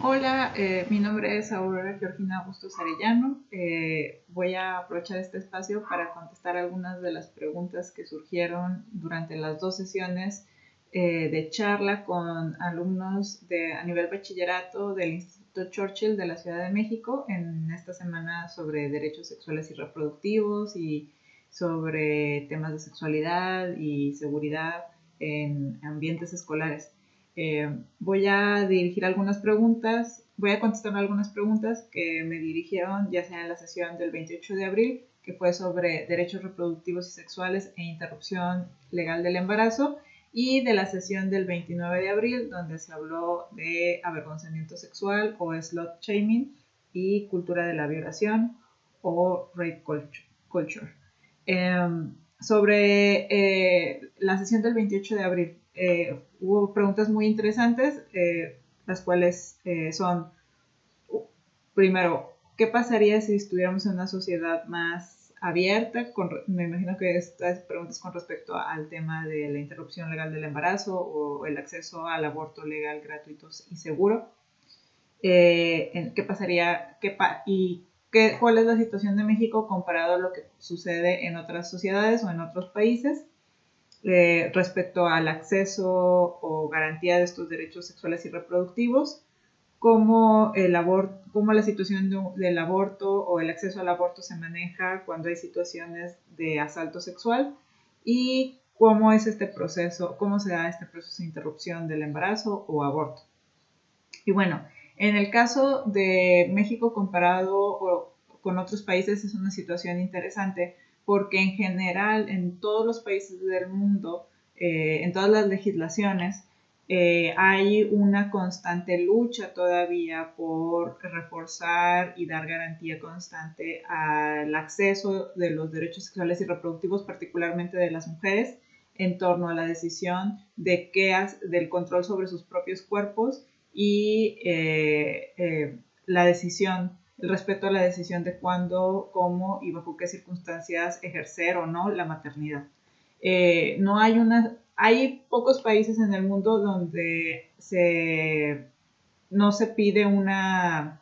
Hola, mi nombre es Aurora Georgina Bustos Arellano. Voy a aprovechar este espacio para contestar algunas de las preguntas que surgieron durante las dos sesiones de charla con alumnos a nivel bachillerato del Instituto Churchill de la Ciudad de México en esta semana sobre derechos sexuales y reproductivos y sobre temas de sexualidad y seguridad en ambientes escolares. Voy a dirigir algunas preguntas, voy a contestar algunas preguntas que me dirigieron ya sea en la sesión del 28 de abril, que fue sobre derechos reproductivos y sexuales e interrupción legal del embarazo, y de la sesión del 29 de abril, donde se habló de avergonzamiento sexual o slut shaming y cultura de la violación o rape culture. Sobre la sesión del 28 de abril, hubo preguntas muy interesantes, las cuales son, primero, ¿qué pasaría si estuviéramos en una sociedad más abierta? Me imagino que estas preguntas con respecto al tema de la interrupción legal del embarazo o el acceso al aborto legal, gratuito y seguro. ¿Qué pasaría y cuál es la situación de México comparado a lo que sucede en otras sociedades o en otros países respecto al acceso o garantía de estos derechos sexuales y reproductivos, cómo la situación del aborto o el acceso al aborto se maneja cuando hay situaciones de asalto sexual y cómo es este proceso, cómo se da este proceso de interrupción del embarazo o aborto. Y bueno, en el caso de México comparado con otros países es una situación interesante porque en general en todos los países del mundo, en todas las legislaciones, hay una constante lucha todavía por reforzar y dar garantía constante al acceso de los derechos sexuales y reproductivos, particularmente de las mujeres, en torno a la decisión del control sobre sus propios cuerpos y la decisión, el respeto a la decisión de cuándo, cómo y bajo qué circunstancias ejercer o no la maternidad. No hay hay pocos países en el mundo donde no se pide una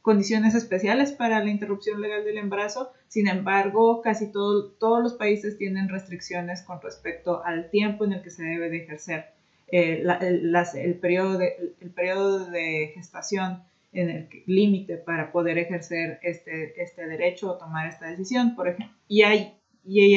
condiciones especiales para la interrupción legal del embarazo. Sin embargo, casi todos los países tienen restricciones con respecto al tiempo en el que se debe de ejercer el periodo de gestación en el límite para poder ejercer este derecho o tomar esta decisión, por ejemplo. Y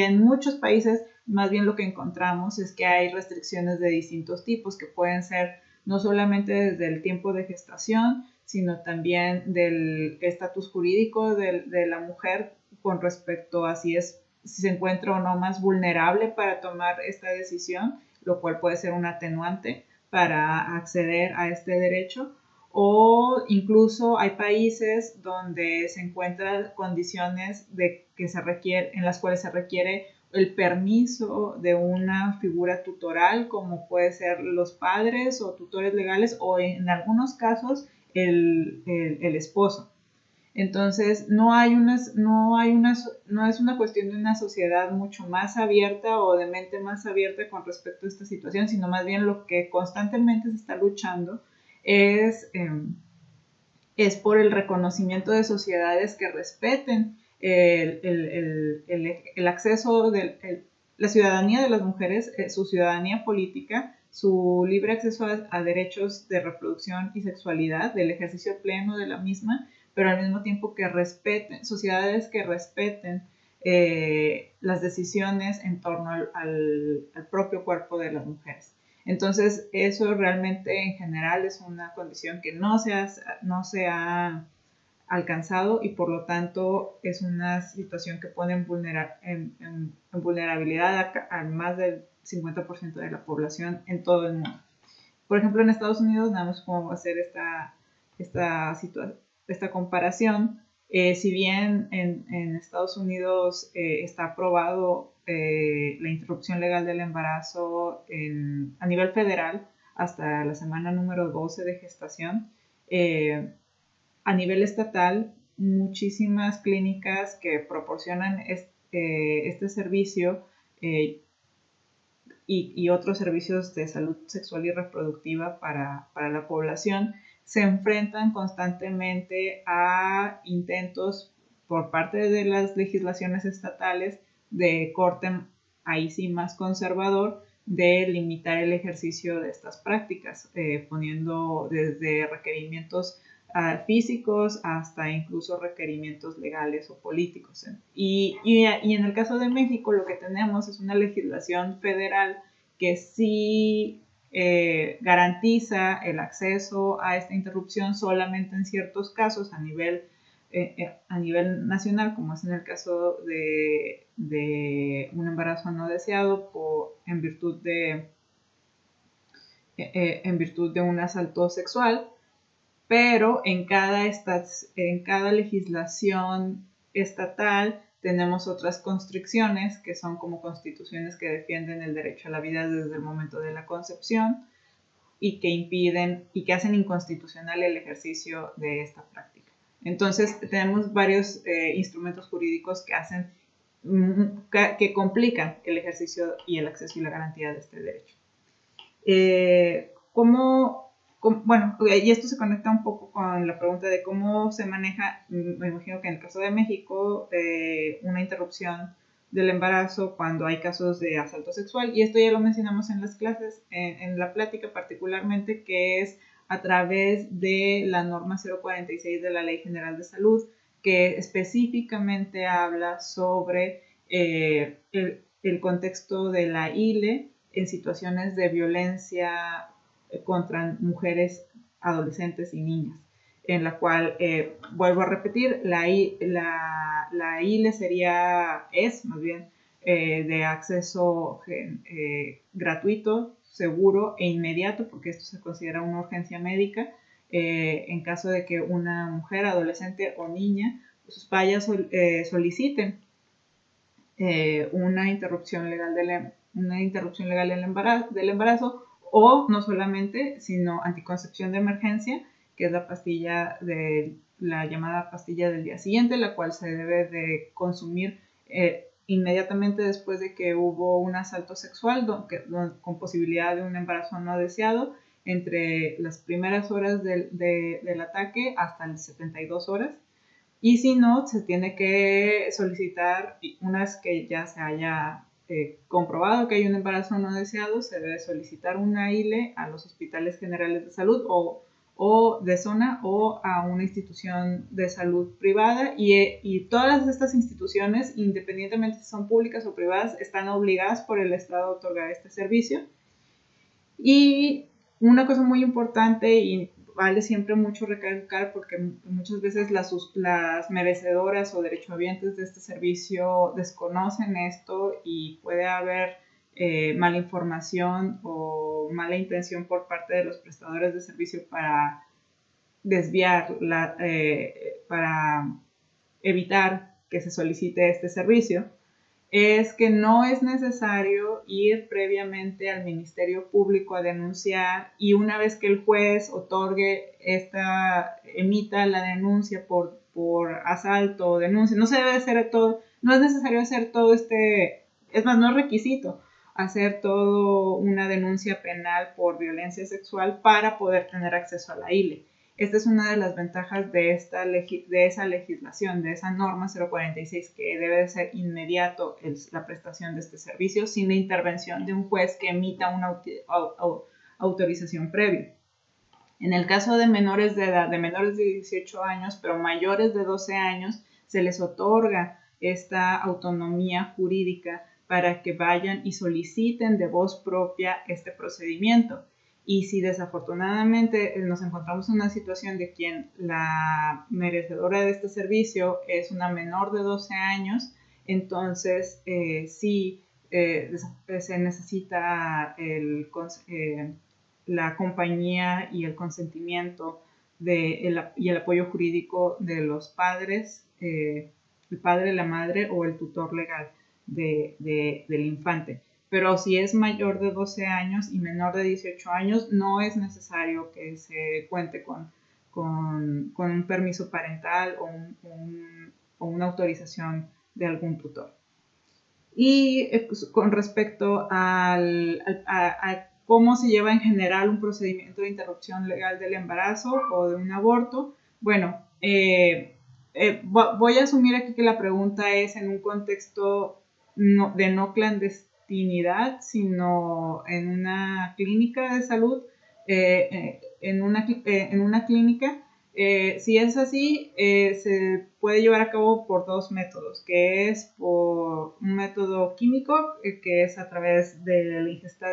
en muchos países, más bien lo que encontramos es que hay restricciones de distintos tipos que pueden ser no solamente desde el tiempo de gestación, sino también del estatus jurídico de la mujer con respecto a si se encuentra o no más vulnerable para tomar esta decisión, lo cual puede ser un atenuante para acceder a este derecho. O incluso hay países donde se encuentran condiciones en las cuales se requiere el permiso de una figura tutoral, como puede ser los padres o tutores legales, o en algunos casos el esposo. Entonces, no es una cuestión de una sociedad mucho más abierta o de mente más abierta con respecto a esta situación, sino más bien lo que constantemente se está luchando es, por el reconocimiento de sociedades que respeten el acceso la ciudadanía de las mujeres, su ciudadanía política, su libre acceso a derechos de reproducción y sexualidad, del ejercicio pleno de la misma, pero al mismo tiempo que respeten, sociedades que respeten las decisiones en torno al propio cuerpo de las mujeres. Entonces, eso realmente en general es una condición que no se ha alcanzado y por lo tanto es una situación que pone en vulnerabilidad a más del 50% de la población en todo el mundo. Por ejemplo, en Estados Unidos, nada más como hacer esta comparación, si bien en Estados Unidos está aprobado la interrupción legal del embarazo a nivel federal hasta la semana número 12 de gestación, a nivel estatal, muchísimas clínicas que proporcionan este servicio y otros servicios de salud sexual y reproductiva para la población se enfrentan constantemente a intentos por parte de las legislaciones estatales de corte, ahí sí más conservador, de limitar el ejercicio de estas prácticas, poniendo desde requerimientos físicos hasta incluso requerimientos legales o políticos. Y en el caso de México lo que tenemos es una legislación federal que sí garantiza el acceso a esta interrupción solamente en ciertos casos a nivel nacional, como es en el caso de un embarazo no deseado en virtud de un asalto sexual, pero en cada legislación estatal tenemos otras constricciones que son como constituciones que defienden el derecho a la vida desde el momento de la concepción y que impiden y que hacen inconstitucional el ejercicio de esta práctica. Entonces tenemos varios instrumentos jurídicos que hacen que complican el ejercicio y el acceso y la garantía de este derecho. Bueno, y esto se conecta un poco con la pregunta de cómo se maneja, me imagino que en el caso de México, una interrupción del embarazo cuando hay casos de asalto sexual, y esto ya lo mencionamos en las clases, en la plática particularmente, que es a través de la norma 046 de la Ley General de Salud, que específicamente habla sobre el contexto de la ILE en situaciones de violencia contra mujeres, adolescentes y niñas, en la cual, vuelvo a repetir, la ILE es más bien de acceso gratuito, seguro e inmediato, porque esto se considera una urgencia médica, en caso de que una mujer, adolescente o niña pues vaya soliciten una interrupción legal del embarazo, o no solamente, sino anticoncepción de emergencia, que es la llamada pastilla del día siguiente, la cual se debe de consumir inmediatamente después de que hubo un asalto sexual con posibilidad de un embarazo no deseado, entre las primeras horas del ataque hasta las 72 horas. Y si no, se tiene que solicitar, una vez que ya se haya comprobado que hay un embarazo no deseado, se debe solicitar una ILE a los hospitales generales de salud o de zona o a una institución de salud privada, y todas estas instituciones, independientemente si son públicas o privadas, están obligadas por el Estado a otorgar este servicio. Y una cosa muy importante, y vale siempre mucho recalcar, porque muchas veces las merecedoras o derechohabientes de este servicio desconocen esto y puede haber mala información o mala intención por parte de los prestadores de servicio para desviar, para evitar que se solicite este servicio, es que no es necesario ir previamente al Ministerio Público a denunciar, y una vez que el juez emita la denuncia por asalto o denuncia, no se debe hacer todo, no es necesario hacer todo es más, no es requisito hacer todo una denuncia penal por violencia sexual para poder tener acceso a la ILE. Esta es una de las ventajas de esa legislación, de esa norma 046, que debe de ser inmediato la prestación de este servicio sin la intervención de un juez que emita una autorización previa. En el caso de menores de edad, de menores de 18 años, pero mayores de 12 años, se les otorga esta autonomía jurídica para que vayan y soliciten de voz propia este procedimiento. Y si desafortunadamente nos encontramos en una situación de quien la merecedora de este servicio es una menor de 12 años, entonces sí se necesita la compañía y el consentimiento y el apoyo jurídico de los padres, el padre, la madre o el tutor legal del infante. Pero si es mayor de 12 años y menor de 18 años, no es necesario que se cuente con un permiso parental o una autorización de algún tutor. Y pues, con respecto a cómo se lleva en general un procedimiento de interrupción legal del embarazo o de un aborto, bueno, voy a asumir aquí que la pregunta es en un contexto de no clandestinidad, sino en una clínica de salud, en una clínica. Si es así, se puede llevar a cabo por dos métodos, que es por un método químico, que es a través de la ingesta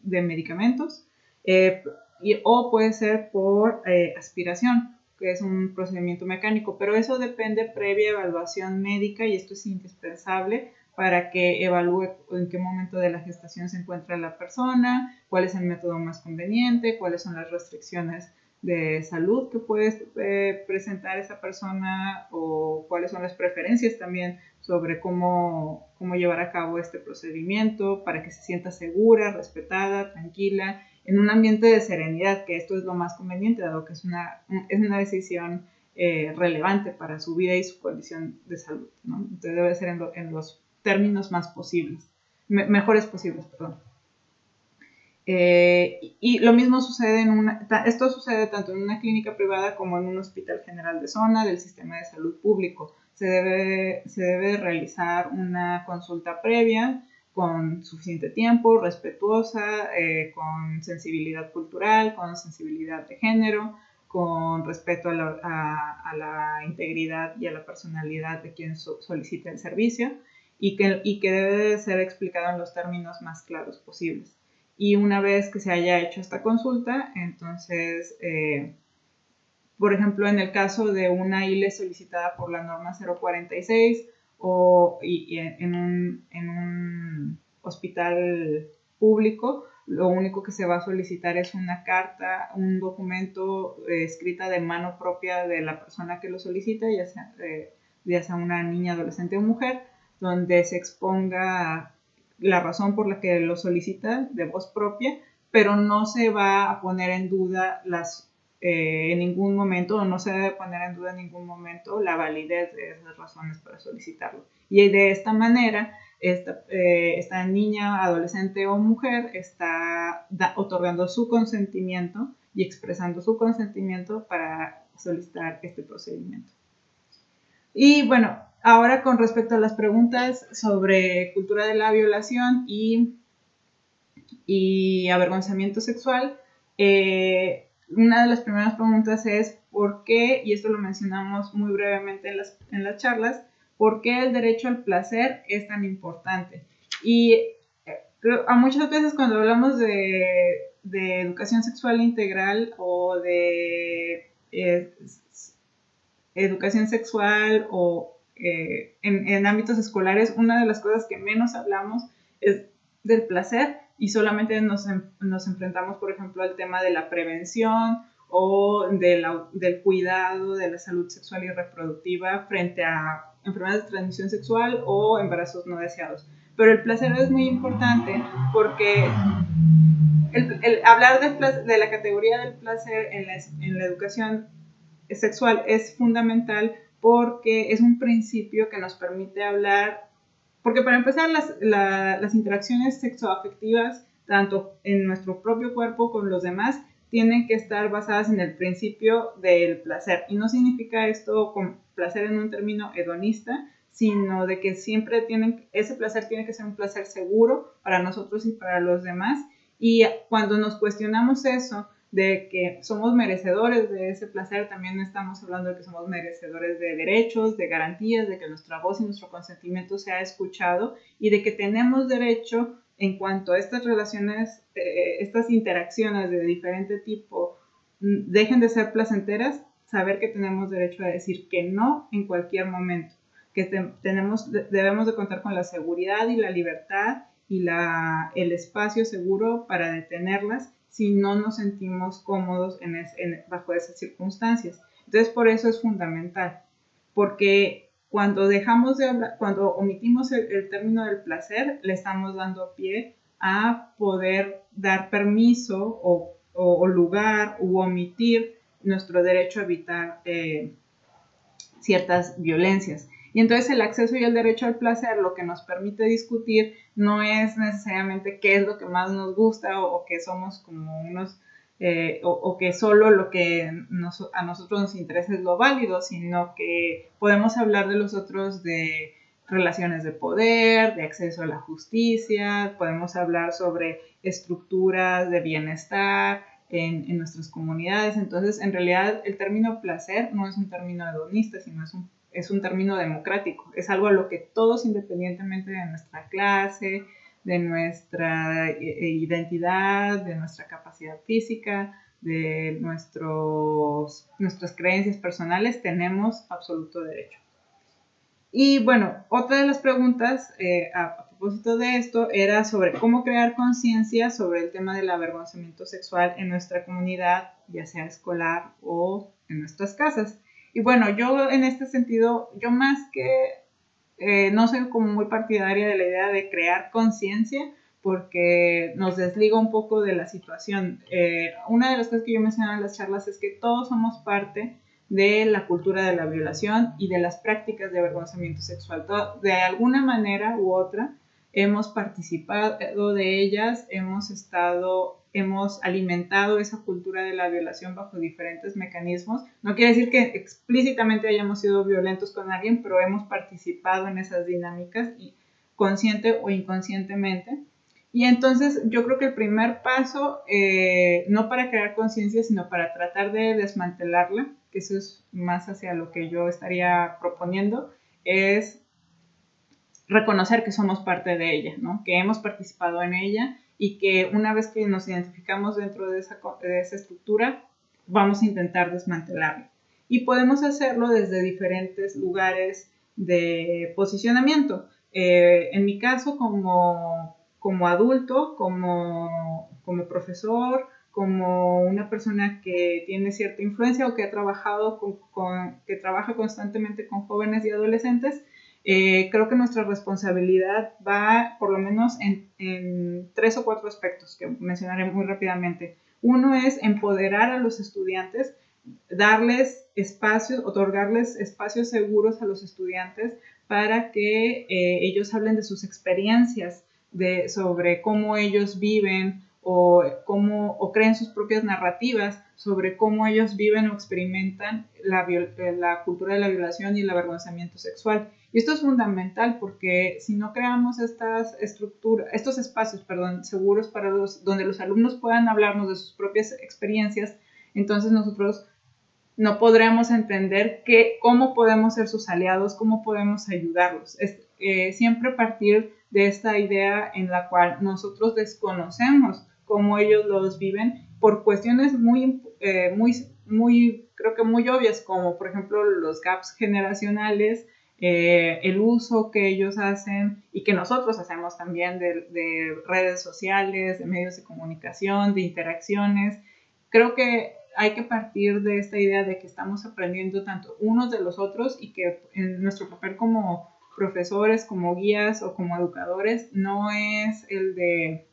de medicamentos, o puede ser por aspiración, que es un procedimiento mecánico, pero eso depende previa evaluación médica y esto es indispensable para que evalúe en qué momento de la gestación se encuentra la persona, cuál es el método más conveniente, cuáles son las restricciones de salud que puede presentar esa persona o cuáles son las preferencias también sobre cómo llevar a cabo este procedimiento para que se sienta segura, respetada, tranquila, en un ambiente de serenidad, que esto es lo más conveniente, dado que es una decisión relevante para su vida y su condición de salud, ¿no? Entonces debe ser en los términos más posibles, mejores posibles, perdón. Y lo mismo sucede esto sucede tanto en una clínica privada como en un hospital general de zona del sistema de salud público. Se debe realizar una consulta previa con suficiente tiempo, respetuosa, con sensibilidad cultural, con sensibilidad de género, con respeto a la integridad y a la personalidad de quien solicita el servicio y que debe ser explicado en los términos más claros posibles. Y una vez que se haya hecho esta consulta, entonces, por ejemplo, en el caso de una ILE solicitada por la norma 046 y en un hospital público, lo único que se va a solicitar es una carta, un documento escrita de mano propia de la persona que lo solicita, ya sea una niña, adolescente o mujer, donde se exponga la razón por la que lo solicita de voz propia, pero no se va a poner en duda en ningún momento, o no se debe poner en duda en ningún momento la validez de esas razones para solicitarlo. Y de esta manera, esta niña, adolescente o mujer está otorgando su consentimiento y expresando su consentimiento para solicitar este procedimiento. Y bueno, ahora con respecto a las preguntas sobre cultura de la violación y avergonzamiento sexual, una de las primeras preguntas es ¿por qué? Y esto lo mencionamos muy brevemente en las charlas, ¿por qué el derecho al placer es tan importante? Y a muchas veces cuando hablamos de educación sexual integral o de educación sexual o en ámbitos escolares, una de las cosas que menos hablamos es del placer y solamente nos enfrentamos, por ejemplo, al tema de la prevención o del cuidado de la salud sexual y reproductiva frente a enfermedades de transmisión sexual o embarazos no deseados. Pero el placer es muy importante porque el hablar de la categoría del placer en la educación sexual es fundamental porque es un principio que nos permite hablar, porque para empezar las interacciones sexoafectivas, tanto en nuestro propio cuerpo como los demás, tienen que estar basadas en el principio del placer. Y no significa esto con placer en un término hedonista, sino de que siempre ese placer tiene que ser un placer seguro para nosotros y para los demás. Y cuando nos cuestionamos eso, de que somos merecedores de ese placer, también estamos hablando de que somos merecedores de derechos, de garantías, de que nuestra voz y nuestro consentimiento sea escuchado y de que tenemos derecho en cuanto a estas relaciones, estas interacciones de diferente tipo dejen de ser placenteras, saber que tenemos derecho a decir que no en cualquier momento, que debemos de contar con la seguridad y la libertad y el espacio seguro para detenerlas si no nos sentimos cómodos bajo esas circunstancias. Entonces, por eso es fundamental, porque cuando dejamos de hablar, cuando omitimos el término del placer, le estamos dando pie a poder dar permiso o lugar u omitir nuestro derecho a evitar ciertas violencias. Y entonces el acceso y el derecho al placer lo que nos permite discutir no es necesariamente qué es lo que más nos gusta o que somos como unos, o que solo lo que a nosotros nos interesa es lo válido, sino que podemos hablar de los otros, de relaciones de poder, de acceso a la justicia, podemos hablar sobre estructuras de bienestar en nuestras comunidades. Entonces, en realidad, el término placer no es un término hedonista, sino es un término democrático. Es algo a lo que todos, independientemente de nuestra clase, de nuestra identidad, de nuestra capacidad física, de nuestras creencias personales, tenemos absoluto derecho. Y bueno, otra de las preguntas a propósito de esto era sobre cómo crear conciencia sobre el tema del avergonzamiento sexual en nuestra comunidad, ya sea escolar o en nuestras casas. Y bueno, yo en este sentido, yo más que no soy como muy partidaria de la idea de crear conciencia porque nos desliga un poco de la situación. Una de las cosas que yo mencionaba en las charlas es que todos somos parte de la cultura de la violación y de las prácticas de avergonzamiento sexual. De alguna manera u otra hemos participado de ellas, hemos alimentado esa cultura de la violación bajo diferentes mecanismos. No quiere decir que explícitamente hayamos sido violentos con alguien, pero hemos participado en esas dinámicas, consciente o inconscientemente. Y entonces yo creo que el primer paso, no para crear conciencia, sino para tratar de desmantelarla, que eso es más hacia lo que yo estaría proponiendo, es reconocer que somos parte de ella, ¿no? Que hemos participado en ella y que una vez que nos identificamos dentro de esa estructura, vamos a intentar desmantelarla. Y podemos hacerlo desde diferentes lugares de posicionamiento. En mi caso, como adulto, como profesor, como una persona que tiene cierta influencia o que ha trabajado que trabaja constantemente con jóvenes y adolescentes, creo que nuestra responsabilidad va por lo menos en 3 o 4 aspectos que mencionaré muy rápidamente. Uno es empoderar a los estudiantes, darles espacios, otorgarles espacios seguros a los estudiantes para que ellos hablen de sus experiencias, sobre cómo ellos viven o creen sus propias narrativas sobre cómo ellos viven o experimentan la cultura de la violación y el avergonzamiento sexual. Y esto es fundamental porque si no creamos estos espacios, seguros donde los alumnos puedan hablarnos de sus propias experiencias, entonces nosotros no podremos entender cómo podemos ser sus aliados, cómo podemos ayudarlos. Siempre partir de esta idea en la cual nosotros desconocemos cómo ellos los viven por cuestiones creo que muy obvias, como por ejemplo los gaps generacionales, el uso que ellos hacen y que nosotros hacemos también de redes sociales, de medios de comunicación, de interacciones. Creo que hay que partir de esta idea de que estamos aprendiendo tanto unos de los otros y que en nuestro papel como profesores, como guías o como educadores no es el de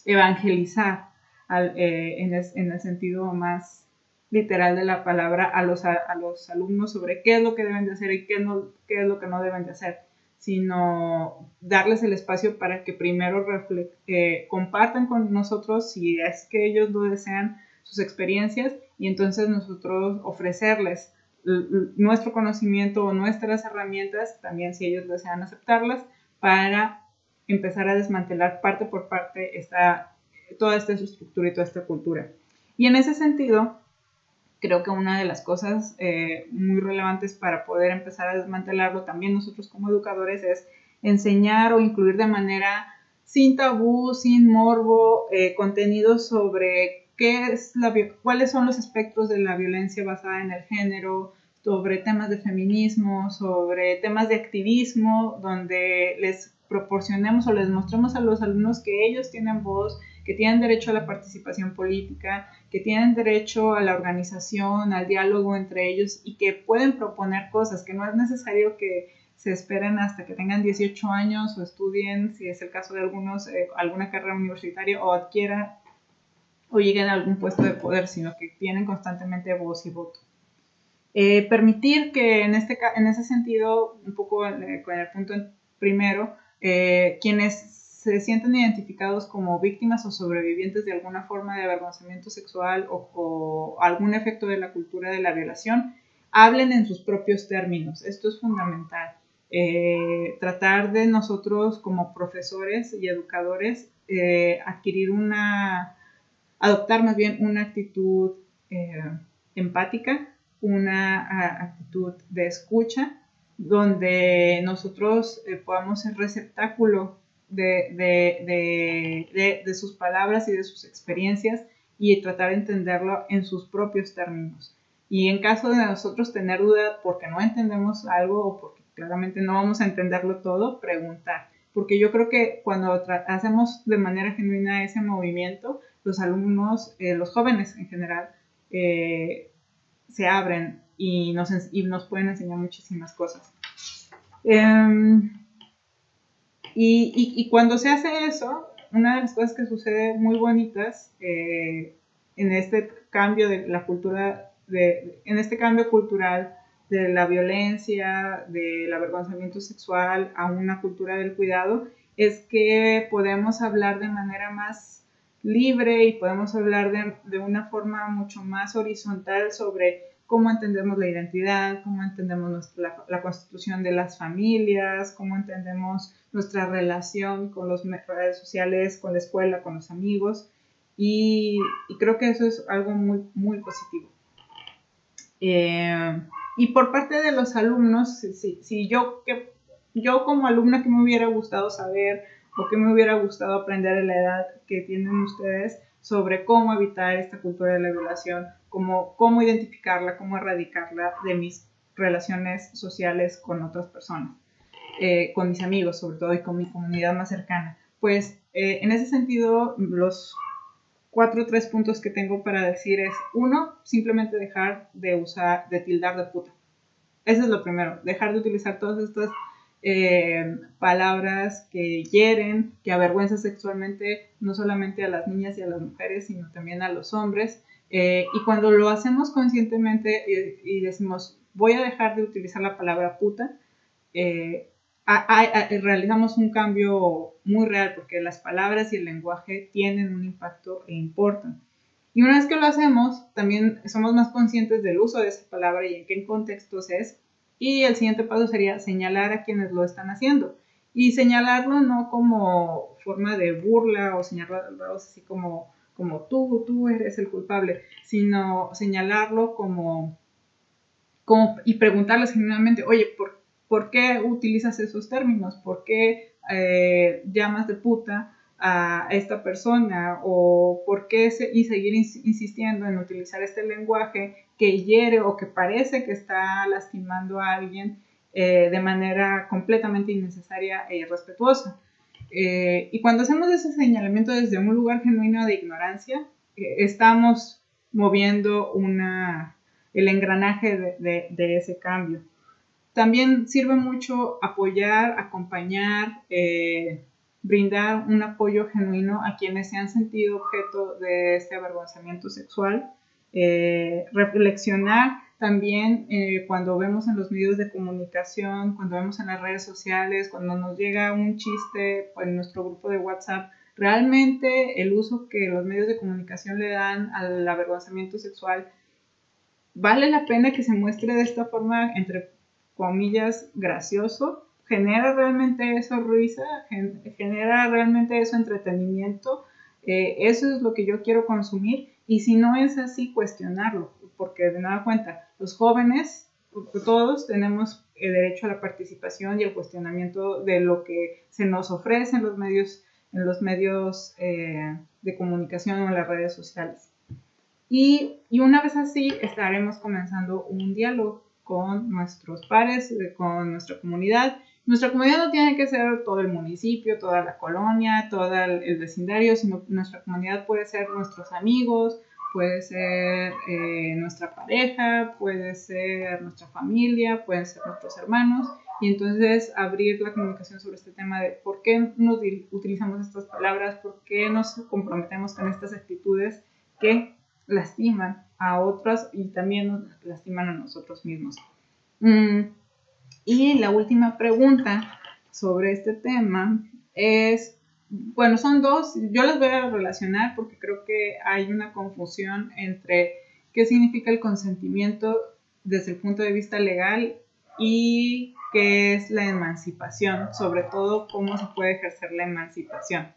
evangelizar en el sentido más literal de la palabra a los alumnos sobre qué es lo que deben de hacer y qué es lo que no deben de hacer, sino darles el espacio para que primero compartan con nosotros, si es que ellos lo desean, sus experiencias, y entonces nosotros ofrecerles nuestro conocimiento o nuestras herramientas, también si ellos desean aceptarlas, para empezar a desmantelar parte por parte toda esta estructura y toda esta cultura. Y en ese sentido, creo que una de las cosas muy relevantes para poder empezar a desmantelarlo también nosotros como educadores es enseñar o incluir de manera sin tabú, sin morbo, contenidos sobre cuáles son los espectros de la violencia basada en el género, sobre temas de feminismo, sobre temas de activismo, donde les proporcionemos o les mostremos a los alumnos que ellos tienen voz, que tienen derecho a la participación política, que tienen derecho a la organización, al diálogo entre ellos y que pueden proponer cosas, que no es necesario que se esperen hasta que tengan 18 años o estudien, si es el caso de algunos, alguna carrera universitaria o adquieran o lleguen a algún puesto de poder, sino que tienen constantemente voz y voto. Permitir que en ese sentido, un poco con el punto primero, quienes se sienten identificados como víctimas o sobrevivientes de alguna forma de avergonzamiento sexual o algún efecto de la cultura de la violación, hablen en sus propios términos. Esto es fundamental. Tratar de nosotros como profesores y educadores adoptar más bien una actitud empática, una actitud de escucha, donde nosotros podamos ser receptáculo de sus palabras y de sus experiencias y tratar de entenderlo en sus propios términos. Y en caso de nosotros tener duda porque no entendemos algo o porque claramente no vamos a entenderlo todo, preguntar. Porque yo creo que cuando hacemos de manera genuina ese movimiento, los alumnos, los jóvenes en general, se abren y nos pueden enseñar muchísimas cosas. Y cuando se hace eso, una de las cosas que sucede muy bonitas en este cambio de la cultura, en este cambio cultural de la violencia, del avergonzamiento sexual a una cultura del cuidado, es que podemos hablar de manera más libre y podemos hablar de una forma mucho más horizontal sobre cómo entendemos la identidad, cómo entendemos la constitución de las familias, cómo entendemos nuestra relación con las redes sociales, con la escuela, con los amigos, y creo que eso es algo muy, muy positivo. Y por parte de los alumnos, si yo como alumna que me hubiera gustado saber o que me hubiera gustado aprender a la edad que tienen ustedes sobre cómo evitar esta cultura de la violación, cómo identificarla, cómo erradicarla de mis relaciones sociales con otras personas, con mis amigos sobre todo y con mi comunidad más cercana. Pues en ese sentido, los 4 o 3 puntos que tengo para decir es, 1, simplemente dejar de tildar de puta. Eso es lo primero, dejar de utilizar todas estas palabras que hieren, que avergüenzan sexualmente no solamente a las niñas y a las mujeres, sino también a los hombres. Y cuando lo hacemos conscientemente y decimos, voy a dejar de utilizar la palabra puta, realizamos un cambio muy real porque las palabras y el lenguaje tienen un impacto e importan. Y una vez que lo hacemos, también somos más conscientes del uso de esa palabra y en qué contextos es. Y el siguiente paso sería señalar a quienes lo están haciendo. Y señalarlo no como forma de burla o señalarlos así como tú eres el culpable, sino señalarlo y preguntarles genuinamente, oye, ¿por qué utilizas esos términos? ¿Por qué llamas de puta a esta persona? ¿O por qué seguir insistiendo en utilizar este lenguaje que hiere o que parece que está lastimando a alguien de manera completamente innecesaria e irrespetuosa? Y cuando hacemos ese señalamiento desde un lugar genuino de ignorancia, estamos moviendo el engranaje de ese cambio. También sirve mucho apoyar, acompañar, brindar un apoyo genuino a quienes se han sentido objeto de este avergonzamiento sexual, reflexionar también cuando vemos en los medios de comunicación, cuando vemos en las redes sociales, cuando nos llega un chiste en nuestro grupo de WhatsApp, realmente el uso que los medios de comunicación le dan al avergonzamiento sexual vale la pena que se muestre de esta forma, entre comillas, gracioso, genera realmente eso risa, genera realmente eso entretenimiento, eso es lo que yo quiero consumir, y si no es así, cuestionarlo, porque de nada cuenta, los jóvenes, todos tenemos el derecho a la participación y el cuestionamiento de lo que se nos ofrece en los medios de comunicación o en las redes sociales. Y una vez así estaremos comenzando un diálogo con nuestros pares, con nuestra comunidad. Nuestra comunidad no tiene que ser todo el municipio, toda la colonia, todo el vecindario, sino nuestra comunidad puede ser nuestros amigos, puede ser nuestra pareja, puede ser nuestra familia, pueden ser nuestros hermanos. Y entonces abrir la comunicación sobre este tema de por qué nos utilizamos estas palabras, por qué nos comprometemos con estas actitudes que lastiman a otras y también nos lastiman a nosotros mismos. Y la última pregunta sobre este tema es, bueno, son dos, yo las voy a relacionar porque creo que hay una confusión entre qué significa el consentimiento desde el punto de vista legal y qué es la emancipación, sobre todo cómo se puede ejercer la emancipación.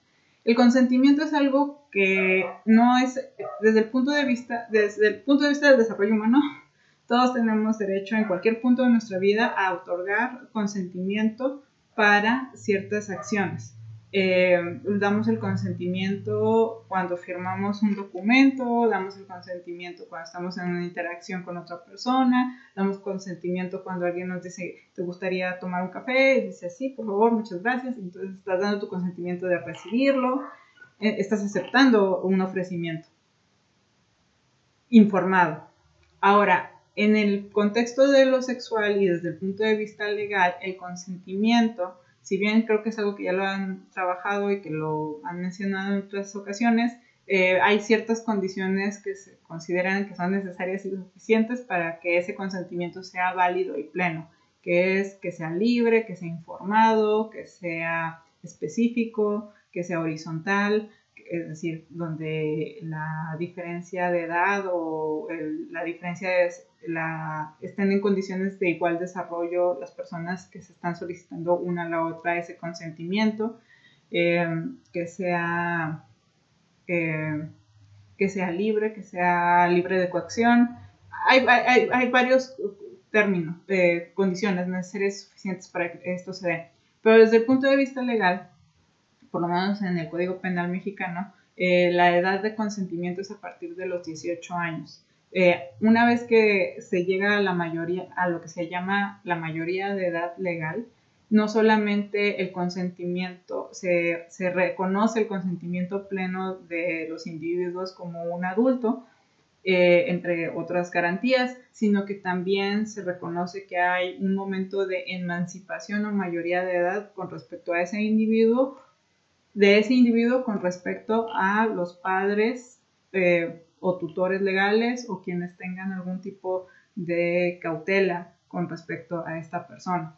El consentimiento es algo que no es, desde el punto de vista del desarrollo humano, todos tenemos derecho en cualquier punto de nuestra vida a otorgar consentimiento para ciertas acciones. Damos el consentimiento cuando firmamos un documento, damos el consentimiento cuando estamos en una interacción con otra persona, damos consentimiento cuando alguien nos dice, ¿te gustaría tomar un café? Y dices, sí, por favor, muchas gracias. Entonces estás dando tu consentimiento de recibirlo, estás aceptando un ofrecimiento informado. Ahora, en el contexto de lo sexual y desde el punto de vista legal, el consentimiento, si bien creo que es algo que ya lo han trabajado y que lo han mencionado en otras ocasiones, hay ciertas condiciones que se consideran que son necesarias y suficientes para que ese consentimiento sea válido y pleno, que es que sea libre, que sea informado, que sea específico, que sea horizontal, es decir, donde la diferencia de edad o la diferencia estén en condiciones de igual desarrollo las personas que se están solicitando una a la otra ese consentimiento, que sea libre, que sea libre de coacción. Hay varios términos, condiciones necesarias suficientes para que esto se dé. Pero desde el punto de vista legal, por lo menos en el Código Penal mexicano, la edad de consentimiento es a partir de los 18 años. Una vez que se llega a la mayoría, a lo que se llama la mayoría de edad legal, no solamente el consentimiento, se reconoce el consentimiento pleno de los individuos como un adulto, entre otras garantías, sino que también se reconoce que hay un momento de emancipación o mayoría de edad con respecto a ese individuo, con respecto a los padres o tutores legales o quienes tengan algún tipo de cautela con respecto a esta persona.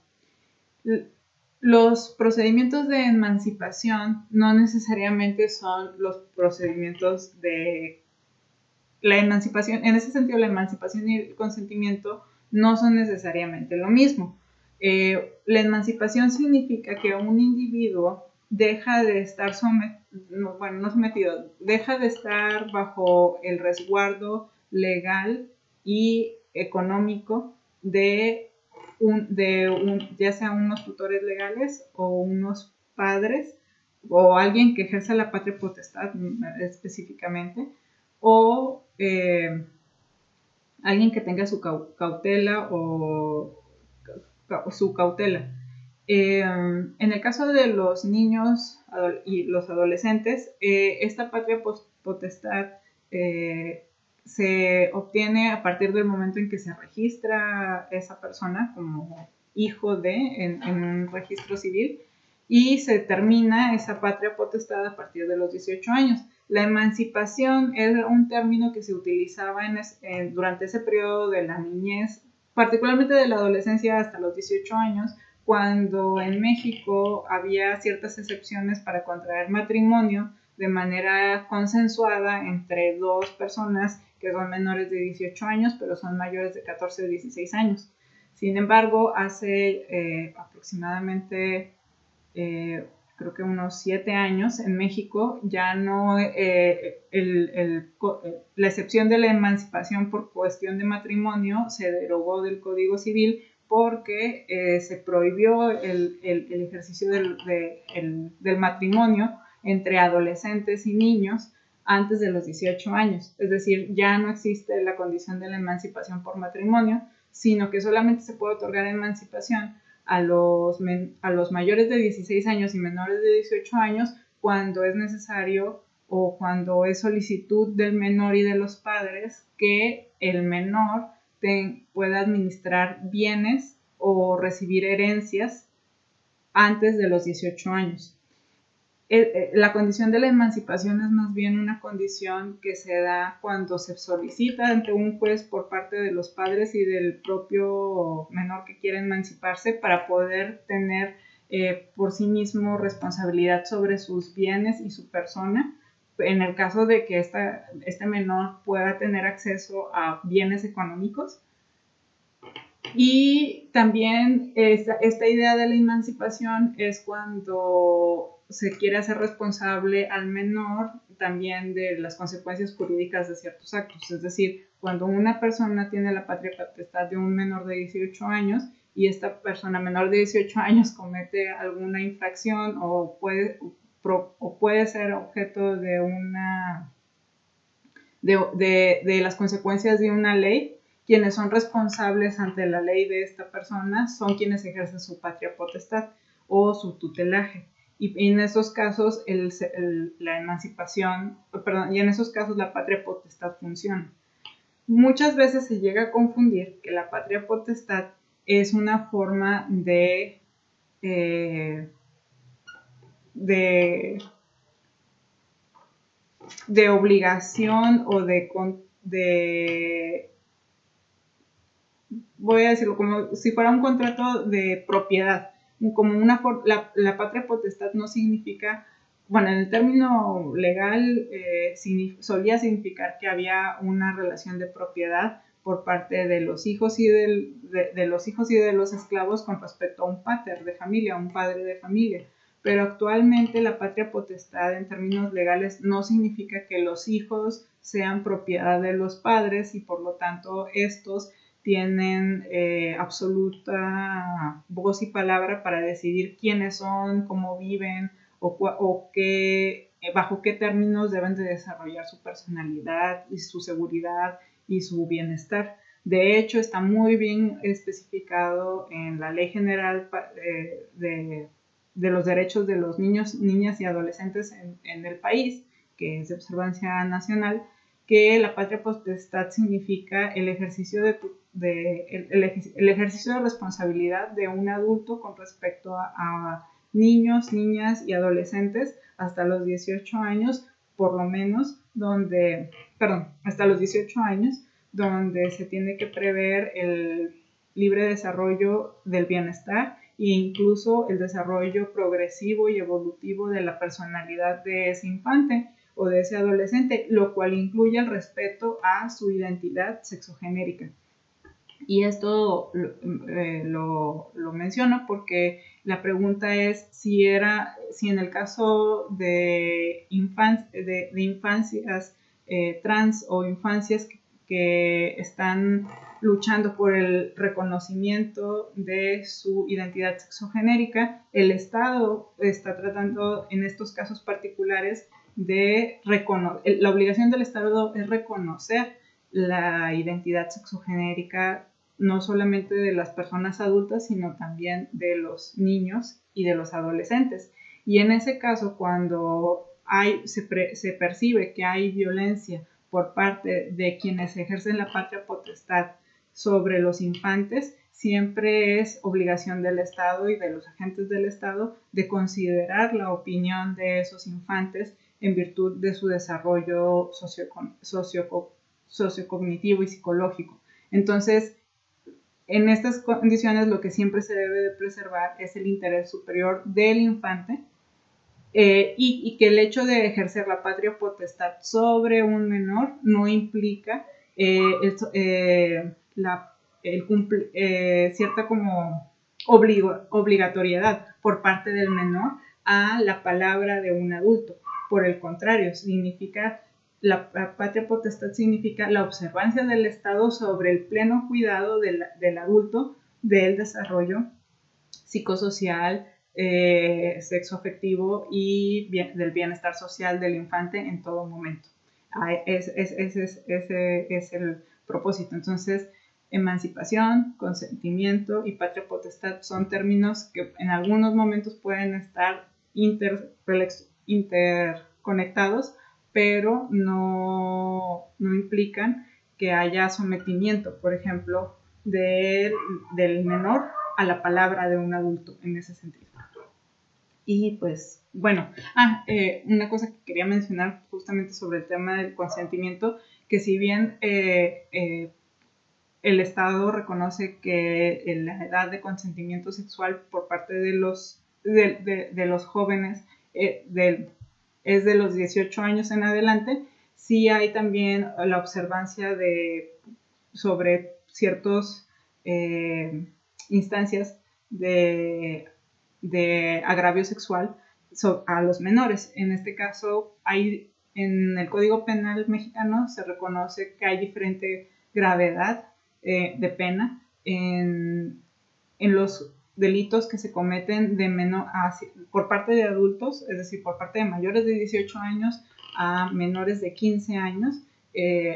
Los procedimientos de emancipación no necesariamente son los procedimientos de la emancipación. En ese sentido, la emancipación y el consentimiento no son necesariamente lo mismo. La emancipación significa que un individuo deja de estar deja de estar bajo el resguardo legal y económico de ya sea unos tutores legales o unos padres o alguien que ejerza la patria potestad específicamente, o alguien que tenga su cautela o su cautela. En el caso de los niños y los adolescentes, esta patria potestad se obtiene a partir del momento en que se registra esa persona como hijo en un registro civil, y se termina esa patria potestad a partir de los 18 años. La emancipación era un término que se utilizaba durante ese periodo de la niñez, particularmente de la adolescencia hasta los 18 años, cuando en México había ciertas excepciones para contraer matrimonio de manera consensuada entre dos personas que son menores de 18 años, pero son mayores de 14 o 16 años. Sin embargo, hace aproximadamente creo que unos 7 años, en México ya no, la excepción de la emancipación por cuestión de matrimonio se derogó del Código Civil porque se prohibió el ejercicio del matrimonio entre adolescentes y niños antes de los 18 años. Es decir, ya no existe la condición de la emancipación por matrimonio, sino que solamente se puede otorgar emancipación a los mayores de 16 años y menores de 18 años cuando es necesario o cuando es solicitud del menor y de los padres que el menor pueda administrar bienes o recibir herencias antes de los 18 años. la condición de la emancipación es más bien una condición que se da cuando se solicita ante un juez por parte de los padres y del propio menor que quiere emanciparse para poder tener por sí mismo responsabilidad sobre sus bienes y su persona, en el caso de que este menor pueda tener acceso a bienes económicos. Y también esta idea de la emancipación es cuando se quiere hacer responsable al menor también de las consecuencias jurídicas de ciertos actos. Es decir, cuando una persona tiene la patria potestad de un menor de 18 años y esta persona menor de 18 años comete alguna infracción o puede ser objeto de de las consecuencias de una ley, quienes son responsables ante la ley de esta persona son quienes ejercen su patria potestad o su tutelaje. Y en esos casos la emancipación, perdón, y en esos casos la patria potestad funciona. Muchas veces se llega a confundir que la patria potestad es una forma de obligación o voy a decirlo, como si fuera un contrato de propiedad. Como la patria potestad no significa, bueno, en el término legal solía significar que había una relación de propiedad por parte de los hijos y de los hijos y de los esclavos con respecto a un pater de familia, un padre de familia. Pero actualmente la patria potestad en términos legales no significa que los hijos sean propiedad de los padres y por lo tanto estos tienen absoluta voz y palabra para decidir quiénes son, cómo viven o bajo qué términos deben de desarrollar su personalidad y su seguridad y su bienestar. De hecho, está muy bien especificado en la Ley General de los Derechos de los Niños, Niñas y Adolescentes en el país, que es de observancia nacional, que la patria potestad significa el ejercicio el ejercicio de responsabilidad de un adulto con respecto a niños, niñas y adolescentes hasta los 18 años, por lo menos, hasta los 18 años, donde se tiene que prever el libre desarrollo del bienestar e incluso el desarrollo progresivo y evolutivo de la personalidad de ese infante o de ese adolescente, lo cual incluye el respeto a su identidad sexogenérica. Y esto lo menciono porque la pregunta es si en el caso de infancias trans o infancias que están luchando por el reconocimiento de su identidad sexogenérica, el Estado está tratando en estos casos particulares la obligación del Estado es reconocer la identidad sexogenérica no solamente de las personas adultas, sino también de los niños y de los adolescentes. Y en ese caso, cuando se percibe que hay violencia por parte de quienes ejercen la patria potestad sobre los infantes, siempre es obligación del Estado y de los agentes del Estado de considerar la opinión de esos infantes en virtud de su desarrollo sociocognitivo y psicológico. Entonces, en estas condiciones lo que siempre se debe de preservar es el interés superior del infante y que el hecho de ejercer la patria potestad sobre un menor no implica cierta como obligatoriedad por parte del menor a la palabra de un adulto. Por el contrario, la patria potestad significa la observancia del Estado sobre el pleno cuidado del adulto del desarrollo psicosocial, sexoafectivo y del bienestar social del infante en todo momento. Ese es el propósito. Entonces, emancipación, consentimiento y patria potestad son términos que en algunos momentos pueden estar interconectados, pero no implican que haya sometimiento, por ejemplo, del menor a la palabra de un adulto en ese sentido. Y pues, bueno, una cosa que quería mencionar justamente sobre el tema del consentimiento, que si bien el Estado reconoce que la edad de consentimiento sexual por parte de los jóvenes es de los 18 años en adelante, sí hay también la observancia sobre ciertas instancias de agravio sexual a los menores. En este caso, en el Código Penal mexicano se reconoce que hay diferente gravedad de pena en los delitos que se cometen por parte de adultos, es decir, por parte de mayores de 18 años a menores de 15 años.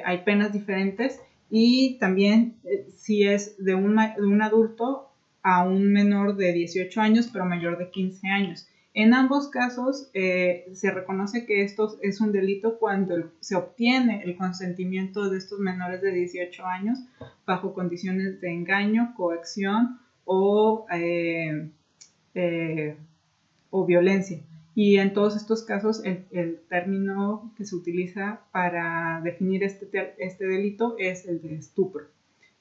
Hay penas diferentes y también si es de un adulto a un menor de 18 años, pero mayor de 15 años. En ambos casos se reconoce que esto es un delito cuando se obtiene el consentimiento de estos menores de 18 años bajo condiciones de engaño, coacción o violencia. Y en todos estos casos el término que se utiliza para definir este delito es el de estupro.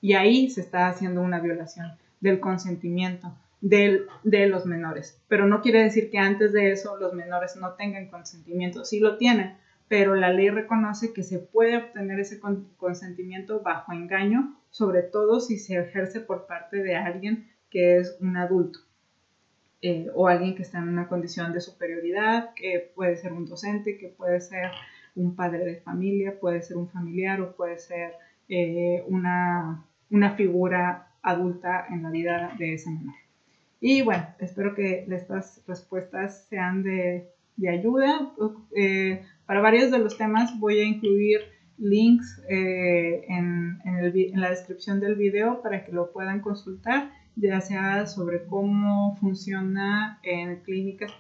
Y ahí se está haciendo una violación del consentimiento de los menores. Pero no quiere decir que antes de eso los menores no tengan consentimiento. Sí lo tienen, pero la ley reconoce que se puede obtener ese consentimiento bajo engaño, sobre todo si se ejerce por parte de alguien que es un adulto. O alguien que está en una condición de superioridad, que puede ser un docente, que puede ser un padre de familia, puede ser un familiar o puede ser una figura adulta en la vida de ese menor. Y bueno, espero que estas respuestas sean de ayuda. Para varios de los temas voy a incluir links en la descripción del video para que lo puedan consultar, ya sea sobre cómo funciona en clínicas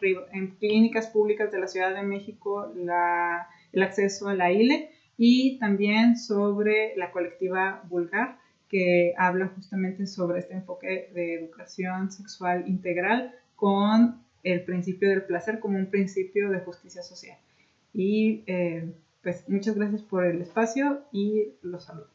públicas de la Ciudad de México el acceso a la ILE, y también sobre la colectiva Vulgar, que habla justamente sobre este enfoque de educación sexual integral con el principio del placer como un principio de justicia social. Y pues muchas gracias por el espacio y los saludo.